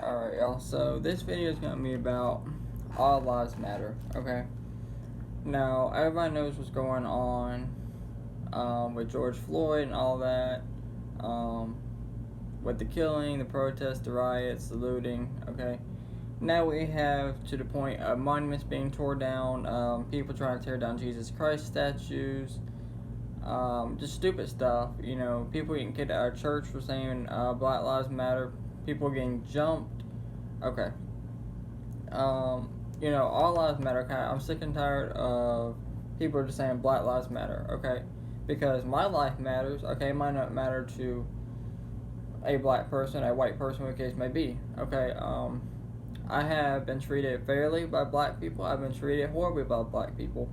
Alright, y'all. So, this video is going to be about All Lives Matter, okay? Now, everybody knows what's going on with George Floyd and all that. With the killing, the protests, the riots, the looting, okay? Now we have to the point of monuments being torn down, people trying to tear down Jesus Christ statues, just stupid stuff. You know, people getting kicked out of church for saying Black Lives Matter, people getting jumped. Okay. You know, all lives matter, okay? I'm sick and tired of people just saying Black Lives Matter, okay? Because my life matters, okay? It might not matter to a black person, a white person, whatever the case may be, okay? I have been treated fairly by black people. I've been treated horribly by black people.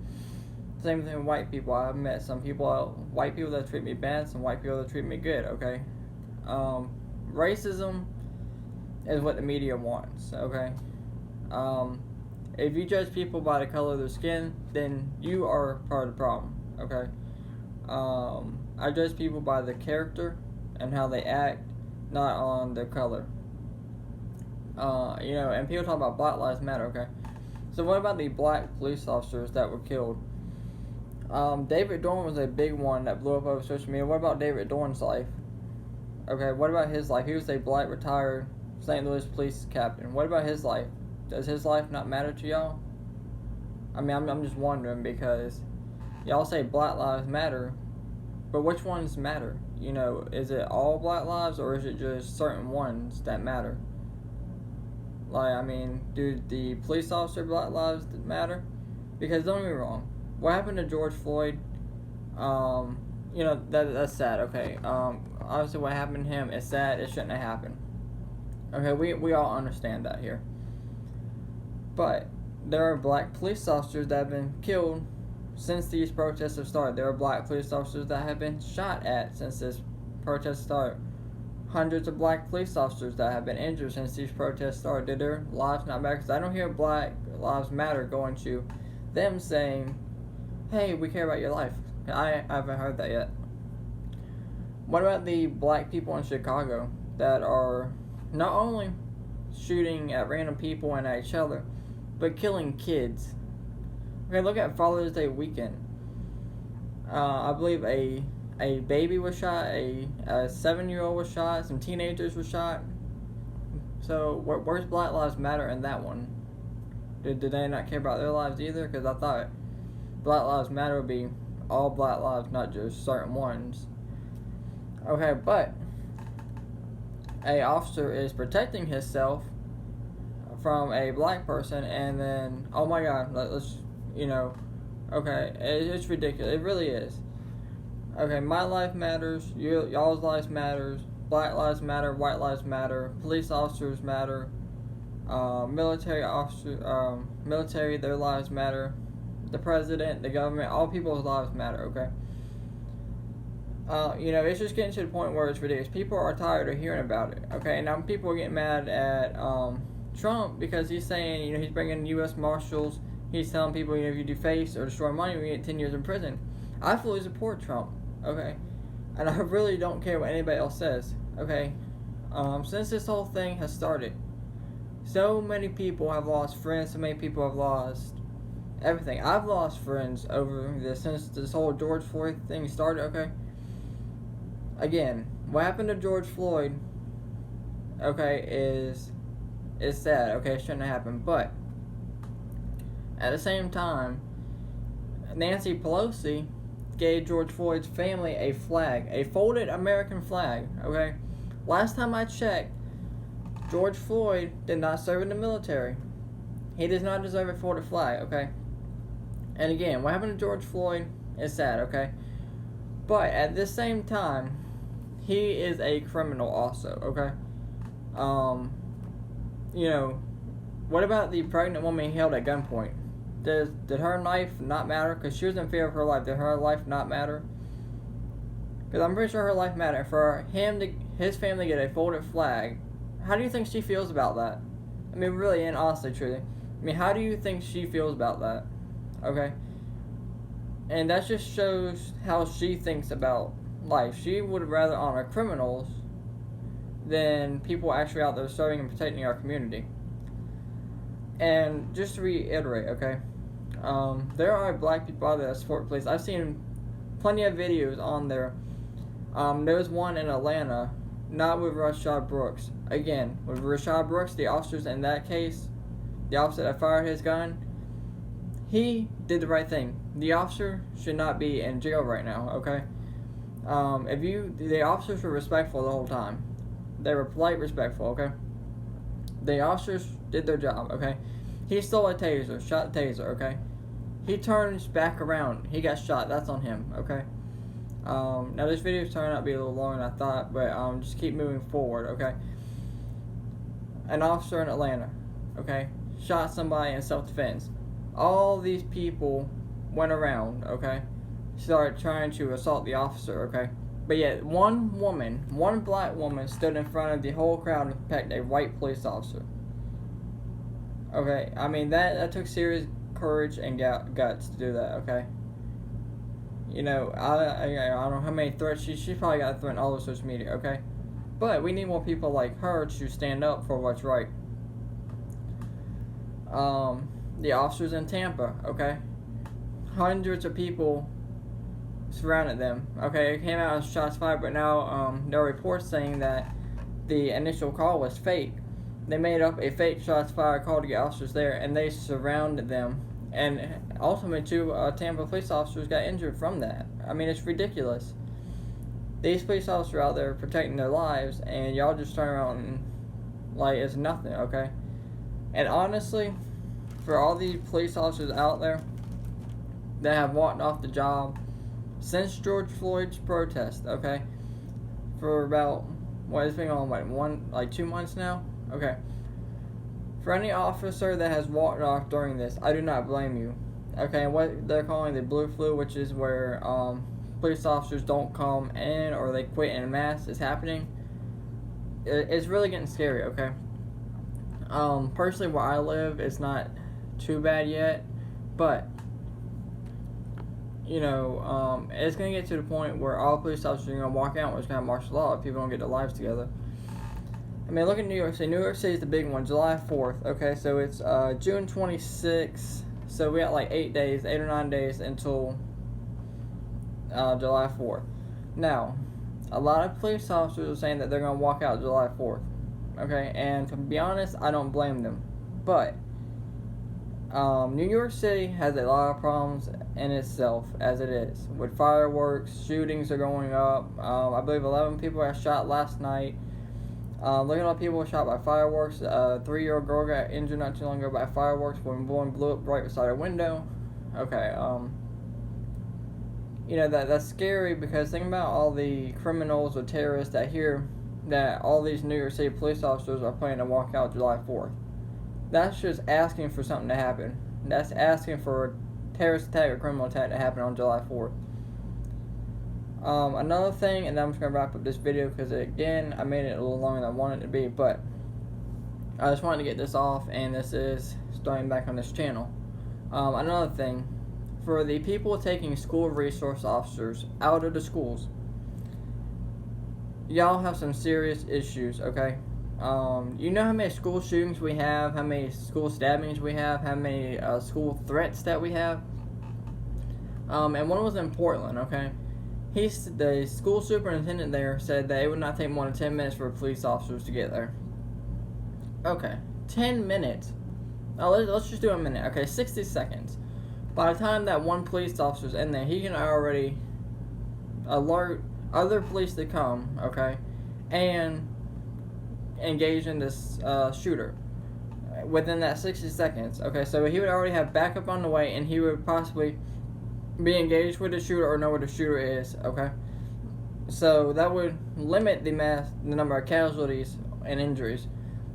Same thing with white people. I've met some people, white people that treat me bad, some white people that treat me good, okay? Racism is what the media wants, okay? If you judge people by the color of their skin, then you are part of the problem, okay? I judge people by the character and how they act, not on their color. You know, and people talk about Black Lives Matter, okay? So what about the black police officers that were killed? David Dorn was a big one that blew up over social media. What about David Dorn's life? Okay, what about his life? He was a black retired St. Louis police captain. What about his life? Does his life not matter to y'all? I mean, I'm just wondering, because y'all say Black Lives Matter, but which ones matter? You know, is it all black lives, or is it just certain ones that matter? Like, I mean, do the police officer black lives matter? Because don't get me wrong, what happened to George Floyd, you know, that's sad, okay? Obviously what happened to him is sad, it shouldn't have happened. Okay, we all understand that here. But there are black police officers that have been killed since these protests have started. There are black police officers that have been shot at since this protest started. Hundreds of black police officers that have been injured since these protests started. Did their lives not matter? Because I don't hear Black Lives Matter going to them saying, hey, we care about your life. I haven't heard that yet. What about the black people in Chicago that are not only shooting at random people and at each other, but killing kids? Okay, look at Father's Day weekend. I believe a baby was shot, a 7-year-old was shot, some teenagers were shot. So where's Black Lives Matter in that one? Did they not care about their lives either? Because I thought Black Lives Matter would be all black lives, not just certain ones. Okay, but a officer is protecting himself from a black person, and then, oh my god, let's, you know, okay, it's ridiculous. It really is. Okay, my life matters, y'all's lives matters, black lives matter, white lives matter, police officers matter, military officers, military, their lives matter, the president, the government, all people's lives matter, okay? You know, it's just getting to the point where it's ridiculous. People are tired of hearing about it, okay? Now people are getting mad at Trump because he's saying, you know, he's bringing U.S. Marshals, he's telling people, you know, if you deface or destroy money, we get 10 years in prison. I fully support Trump, okay? And I really don't care what anybody else says, okay? Since this whole thing has started, so many people have lost friends, so many people have lost everything. I've lost friends over this since this whole George Floyd thing started, okay? Again, what happened to George Floyd, okay, is sad, okay? It shouldn't have happened, but at the same time, Nancy Pelosi gave George Floyd's family a flag, a folded American flag, okay? Last time I checked, George Floyd did not serve in the military. He does not deserve a folded flag, okay? And again, what happened to George Floyd is sad, okay? But at the same time, he is a criminal also, okay? You know, what about the pregnant woman he held at gunpoint? Did her life not matter? Because she was in fear of her life. Did her life not matter? Because I'm pretty sure her life mattered. For his family to get a folded flag, how do you think she feels about that? I mean, really and honestly, truly. I mean, how do you think she feels about that? Okay? And that just shows how she thinks about life. She would rather honor criminals than people actually out there serving and protecting our community. And just to reiterate, okay, there are black people out there that support police. I've seen plenty of videos on there. There was one in Atlanta, not with Rayshard Brooks. Again, with Rayshard Brooks, the officers in that case, the officer that fired his gun, he did the right thing. The officer should not be in jail right now, okay? The officers were respectful the whole time. They were polite, respectful, okay? The officers did their job, okay? He stole a taser, shot the taser, okay? He turns back around. He got shot. That's on him, okay? Now this video is turning out to be a little longer than I thought, but just keep moving forward, okay? An officer in Atlanta, okay, shot somebody in self-defense. All these people went around, okay, started trying to assault the officer, okay? But yet one black woman stood in front of the whole crowd to protect a white police officer. Okay, I mean, that took serious courage and guts to do that, okay? You know, I don't know how many threats she probably got a threat on all over social media, okay? But we need more people like her to stand up for what's right. The officers in Tampa, okay? Hundreds of people surrounded them, okay? It came out as shots fired, but now there are reports saying that the initial call was fake. They made up a fake shots fired call to get officers there, and they surrounded them. And ultimately, two Tampa police officers got injured from that. I mean, it's ridiculous. These police officers are out there protecting their lives, and y'all just turn around and like it's nothing, okay? And honestly, for all these police officers out there that have walked off the job since George Floyd's protest, okay, for about it's been on 2 months now, okay. For any officer that has walked off during this, I do not blame you. Okay, what they're calling the blue flu, which is where police officers don't come in or they quit in mass, is happening. It's really getting scary, okay? Personally, where I live, it's not too bad yet, but, you know, it's going to get to the point where all police officers are going to walk out and it's going to have martial law if people don't get their lives together. I mean, look at New York City. New York City is the big one, July 4th. Okay, so it's June 26th. So we got like 8 or 9 days until July 4th. Now, a lot of police officers are saying that they're going to walk out July 4th. Okay, and to be honest, I don't blame them. But New York City has a lot of problems in itself as it is. With fireworks, shootings are going up. I believe 11 people got shot last night. Look at all the people shot by fireworks. A 3-year-old girl got injured not too long ago by fireworks when one blew up right beside her window. Okay, you know, that's scary because think about all the criminals or terrorists that hear that all these New York City police officers are planning to walk out July 4th. That's just asking for something to happen. That's asking for a terrorist attack or criminal attack to happen on July 4th. Another thing, and I'm just going to wrap up this video because, again, I made it a little longer than I wanted it to be, but I just wanted to get this off, and this is starting back on this channel. Another thing, for the people taking school resource officers out of the schools, y'all have some serious issues, okay? You know how many school shootings we have, how many school stabbings we have, how many school threats that we have? And one was in Portland, okay? The school superintendent there said that it would not take more than 10 minutes for police officers to get there. Okay, 10 minutes. Oh, let's just do a minute. Okay, 60 seconds. By the time that one police officer's in there, he can already alert other police to come, okay, and engage in this shooter within that 60 seconds. Okay, so he would already have backup on the way, and he would possibly be engaged with the shooter or know where the shooter is, okay? So that would limit the number of casualties and injuries.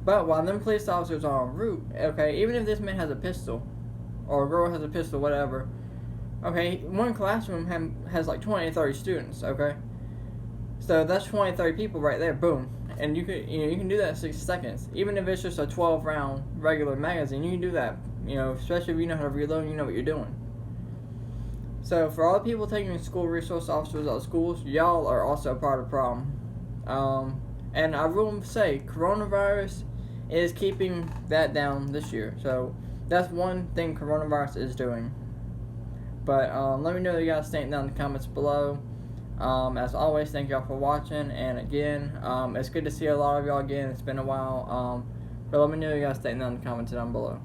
But while them police officers are en route, okay, even if this man has a pistol, or a girl has a pistol, whatever, okay, one classroom has like 20 to 30 students, okay? So that's 20 to 30 people right there, boom. And you can do that in 60 seconds. Even if it's just a 12-round regular magazine, you can do that, especially if you know how to reload and you know what you're doing. So for all the people taking school resource officers out of schools, y'all are also a part of the problem. And I will say, coronavirus is keeping that down this year. So that's one thing coronavirus is doing. But let me know what you guys think down in the comments below. As always, thank y'all for watching. And again, it's good to see a lot of y'all again. It's been a while. But let me know what you guys think down in the comments down below.